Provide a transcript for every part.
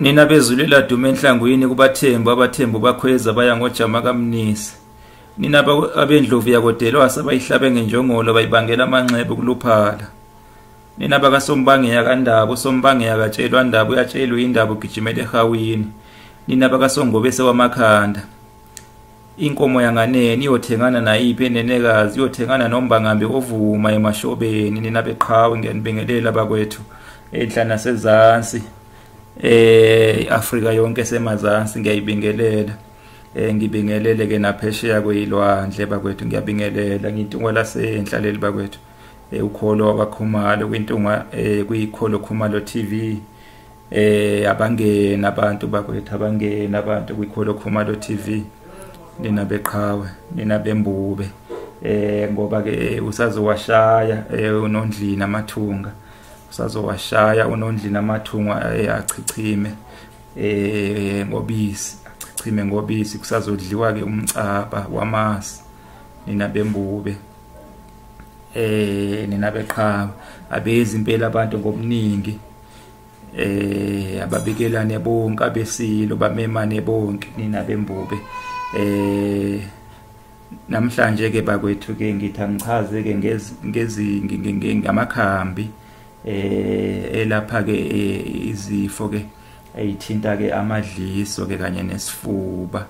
Nina bezulu eladume enhlangwini kubathembu abathembu bakhweza baya ngojama kamnisi. Nina abendlovu yakodelwasa bayihlabe ngenjongolo bayibangela amanxebe kuluphala. Nina bakaSombange yakandaba uSombange yakatshelwa ndaba uyatshelwa indaba ugijimela ehawini. Nina bakaSongobese wamakhanda. Inkomo yanganene iyothengana nayiphi enenekazi iyothengana noMbangambi ovuma emashobeni. Nina beqhawe ngiyanibingelela bakwethu enhla nasezansi. Afrika yonke semazansi ngiyayibingelela. Ngibingelele ke naphesheya kweyilwandle bakwethu ngiyabingelela ngintungwa lasenhla leli bakwethu. Ukholo kwaSokhumalo kwintungwa kwaSokhumalo TV. Abangena abantu bakwethu abangena abantu kwaSokhumalo TV. Nina beqhawe nina bembube ngoba ke usazowashaya uNondlini amathunga usazowashaya uNondlini amathunga achichime ngobisi achichime ngobisi kusazodliwa ke umcaba wamasi. Nina bembube nina beqhawe abezi impela abantu ngobuningi ababikelane bonke abesilo bamemane bonke. Nina bembube namhlanje ke bakwethu ke ngithi angichaze ke ngamakhambi elapha ke izifo ke ayithinta ke amadliso ke kanye nesifuba.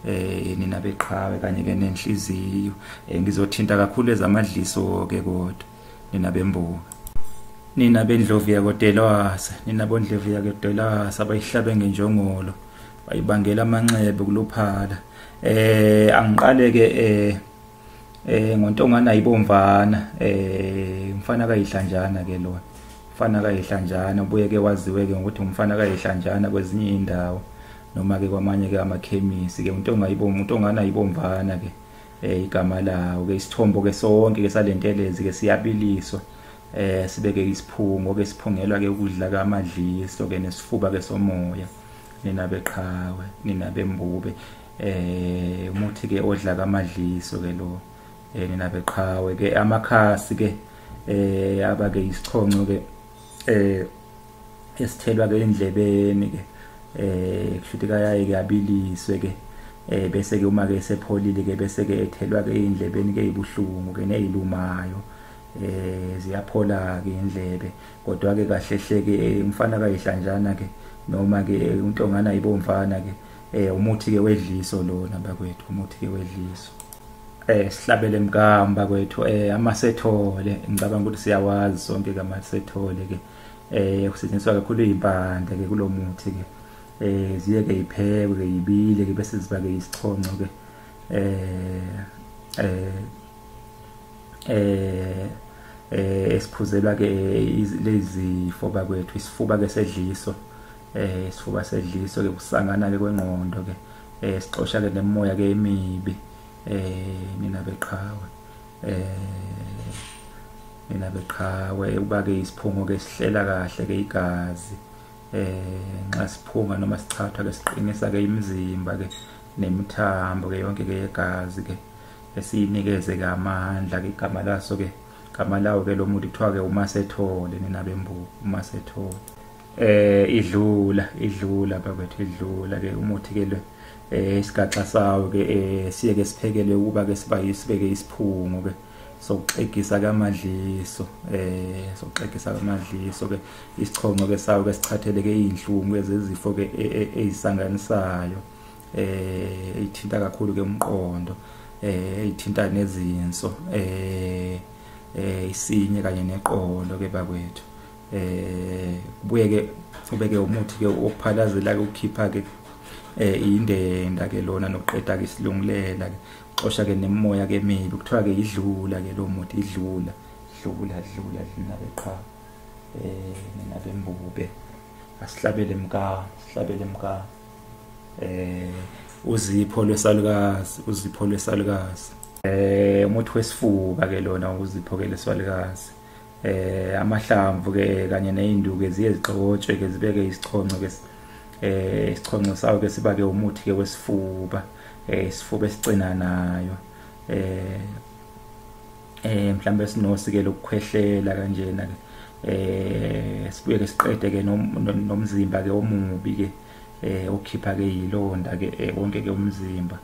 Nina beqhawe kanye ke nenhliziyo ngizothinta kakhulu ezamadliso ke kodwa. Nina bembuka nina bendlovu yakodelwasa nina bondlovu yakodelwasa bayihlabe ngenjongolo bayibangela amanxebe kuluphala. Angiqale ke ngontongana ibomvana umfana kaYihlanjana ke lo umfana kaYihlanjana ubuye ke waziwe ke ukuthi umfana kaYihlanjana kwezinye indawo noma ke kwamanye ke amakhemisi ke untongana ibomvana ke igama lawo ke isithombo ke sonke ke salentelezi ke siyabiliswa sibeke isiphungo ke siphungelwa ke ukudla kamadliso ke nesifuba ke somoya. Nina beqhawe nina bembube umuthi ke odla kamadliso ke lo nina beqhawe ke amakhasi ke abake isichonco ke esithelwa ke endlebeni ke kushuthi kayaye ke abiliswe ke bese ke uma ke sepholile ke bese ke ethelwa ke endlebeni ke ibuhlungu ke nezilumayo ziyaphola ke indlebe kodwa ke kahlehle ke umfana kaYihlanjana ke noma ke untongana ibomvana ke umuthi ke wedliso lona bakwethu umuthi ke wedliso sihlabele emkamba kwethu amasethole ngicabanga ukuthi siyawazi sonke ke amasethole ke kusetshenziswa kakhulu izimpande ke kulomuthi ke ziye ke iphekwe ke ibile ke bese zibake isichonco ke esiphuzelwa ke lezi foba kwethu isifuba ke sedliso isifuba sedliso ke kusangana ke kwengqondo ke sixosha ke nemoya ke emibi. Nina beqhawe ubake isiphungo ke sihlela kahle ke igazi nxa siphunga noma sichathwa ke siqinisa ke imizimba ke nemithambo ke yonke ke yegazi ke esiyinikeze ke amandla ke igama laso ke igama lawo ke lo muntu kuthiwa ke umasethole. Nina bembuku umasethole idlula bakwethu idlula ke umuthi ke lo isigaxa sawo ke siye ke siphekele ukuba ke sibeke isiphungo ke sokuxegisa kamadliso sokuxegisa kamadliso ke isichonco ke sawo ke sichathele ke izinhlungu ezezifo ke ezisanganisayo ithinta kakhulu ke umqondo ithinta nezinso isinye kanye neqolo ke bakwethu kubuye ke ubeke umuthi ke okuphalazela ke ukukhipha ke indenda ke lona nokuqeda ke isilungulela ke xosha ke nemoya ke emibi kuthiwa ke idlula ke lo muthi idlula nina beqha nina bembube asihlabele emka uzipho lwesalukazi umuthi wesifuba ke lona uzipho ke lesalukazi amahlamvu ke kanye nezinduku ziye zixotshwe ke zibeke isichonco ke isichonco sawo ke siba ke umuthi ke wesifuba isifuba esicina nayo mhlambe sinosi ke lokukhwehlela kanjena ke sibuye ke siqede ke nomzimba ke omubi ke okhipha ke izilonda ke wonke ke umzimba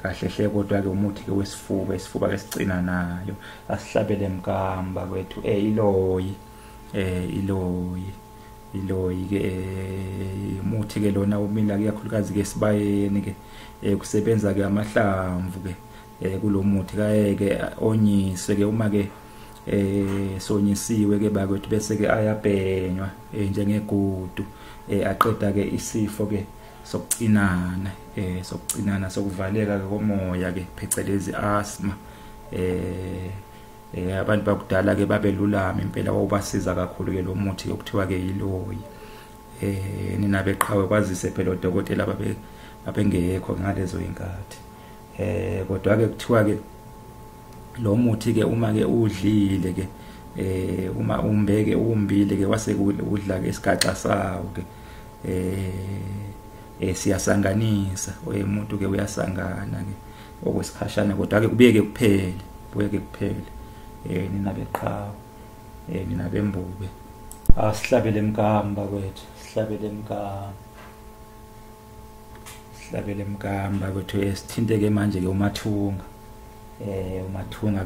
kahle hle kodwa ke umuthi ke wesifuba isifuba ke sicina nayo asihlabele emkamba kwethu iloyi ke umuthi ke lona umila ke kakhulukazi ke sibayeni ke kusebenza ke amahlamvu ke kulomuthi ke onyiswe ke uma ke sonyisiwe ke bakwethu bese ke ayabhenywa njengegudu aqeda ke isifo ke sokucinana sokuvaleka komoya ke phecelezi asthma abantu bakudala ke babelulama impela wawubasiza kakhulu ke lo muthi okuthiwa ke iloyi nina beqhawe kwazise phela odokotela babengekho ngalezo inkathi kodwa ke kuthiwa ke lo muthi ke uma ke udlile ke uma umbeke umbile ke wase udla ke isigaxa sawo ke siyasanganisa umuntu ke uyasangana ke okwesikhashana kodwa ke kubuye kuphele nina beqhawe nina bembube asihlabele emkamba kwethu sihlabele emkamba kwethu esithinte ke manje ke umathunga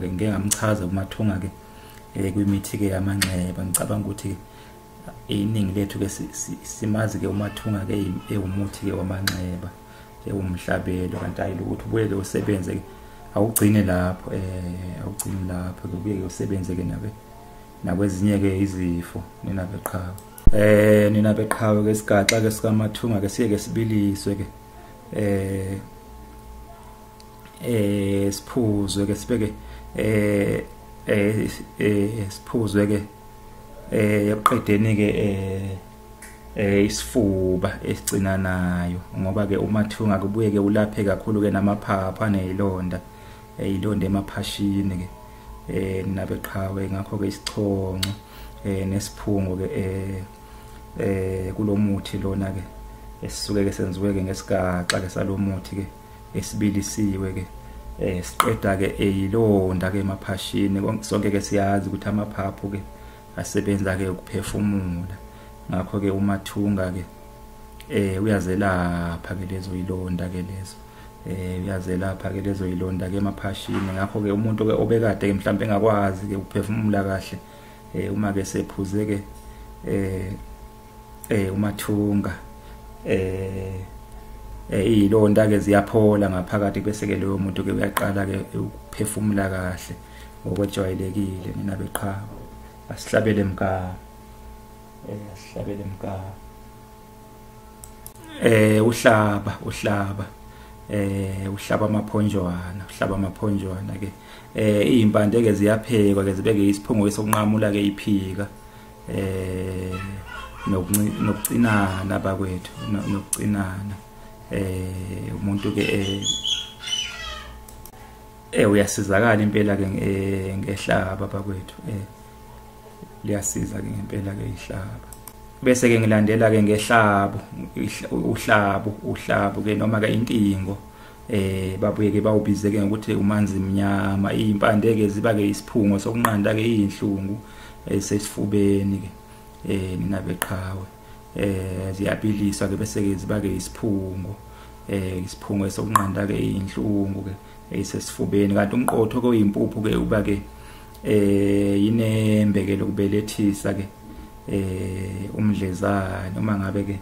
ke ngeke ngamchaza umathunga ke kwimithi ke yamanxeba ngicabanga ukuthi iningi lethu ke simazi ke umathunga ke umuthi ke wamanxeba umhlabelo kanti ayi ukuthi ubuye ke usebenze ke awugcine lapho kubuye ke usebenze ke nakwezinye ke izifo nina beqhawe ke isigaxa ke sikamathunga ke siye ke sibiliswe ke siphuzwe ke sibeke siphuzwe ke eqedeni ke isifuba esicina nayo ngoba ke umathunga kubuye ke ulaphe kakhulu ke namaphaphu anezilonda emaphashini ke nabeqhawe ngakho ke isichongo nesiphungo ke kulomuthi lona ke esisuke ke senziwe ke ngesigaxa ke salomuthi ke esibilisiwe ke siqeda ke izilonda ke emaphashini sonke ke siyazi ukuthi amaphaphu ke asebenza ke ukuphefumula ngakho ke umathunga ke uyazelapha ke lezo izilonda ke lezo uyazelapha ke lezo izilonda ke emaphashini ngakho ke umuntu ke obekade ke mhlawumbe engakwazi ke ukuphefumula kahle uma ke sephuze ke umathunga izilonda ke ziyaphola ngaphakathi bese ke leyo muntu ke uyaqala ke ukuphefumula kahle ngokwejwayelekile nina beqhawe asihlabele emkamba uhlaba amaphonjwana ke izimpande ke ziyaphekwa ke zibeke isiphungo sokunqamula ke iphika nokucinana bakwethu nokucinana umuntu ke uyasizakala impela ke ngehlaba bakwethu liyasiza ke ngempela ke ihlaba bese ke ngilandela ke ngehlabo uhlabo ke noma ke intingo babuye ke bawubize ke ukuthi umanzi mnyama izimpande ke ziba ke isiphungo sokunqanda ke izinhlungu esesifubeni ke nina beqhawe ziyabiliswa ke bese ke ziba ke isiphungo sokunqanda ke izinhlungu ke esesifubeni kanti umqotho ke uyimpuphu ke uba ke inembe ke lokubelethisa ke umdlezane noma ngabe ke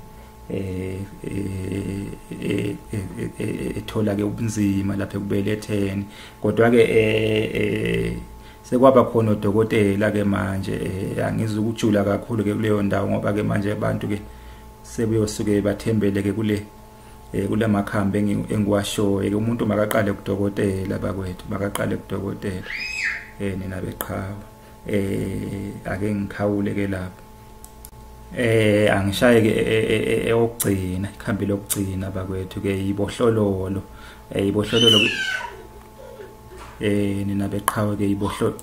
ethola ke ubunzima lapha ekubeletheni kodwa ke sekwaba khona odokotela ke manje angizukujula kakhulu ke kuleyo ndawo ngoba ke manje abantu ke sebeyosuke bathembele ke kule Amakhambi engiwashoye ke umuntu makaqale kudokotela bakwethu nina beqhawe ake ngikhawule ke lapho angishaye ke eyokugcina ikhambi lokugcina bakwethu ke ibohlololo nina beqhawe ke ibohlolo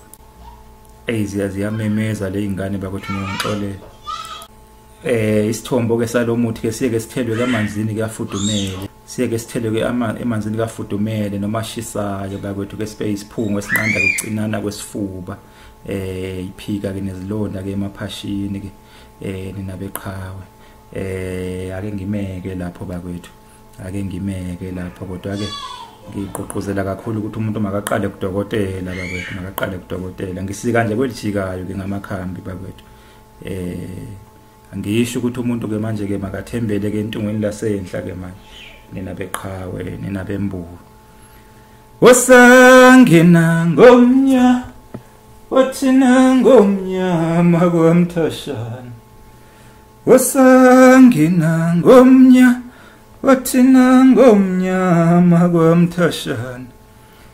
ziyamemeza le ingane bakwethu ngixolele isithombo ke salomuthi ke siye ke sithelwe kamanzini kuyafudumele siye ke sithelwe ke emanzini kafudumele noma ashisayo bakwethu ke sibe isiphungo esinqanda ukucinana kwesifuba iphika ke nezilonda ke emaphashini ke nina beqhawe ake ngimeke lapho bakwethu ake ngimeke lapho kodwa ke ngiqoqozela kakhulu ukuthi umuntu makaqale kudokotela bakwethu makaqale kudokotela ngisika nje kwelijikayo ke ngamakhambi bakwethu angisho ukuthi umuntu ke manje ke makathembele ke entungweni lasenhla ke manje nina beqhawe nina bembulo wasangena ngomnya wathina ngomnyama kwamthashana wasangena ngomnya wathina ngomnyama kwamthashana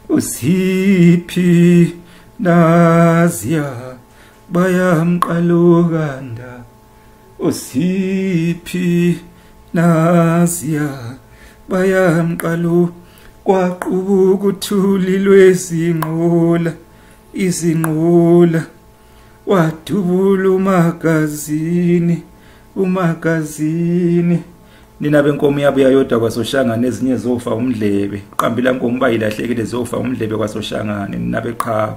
usiphi naziya bayamqalukanda usiphi naziya bayamqalu kwaqubuka uthuli lwezinqola izinqola wadubula umagazini nina benkomo yabuya yodwa kwaSoshangane ezinye zofa umdlebe qambila nkomo bayilahlekile zofa umdlebe kwaSoshangane nina beqhawe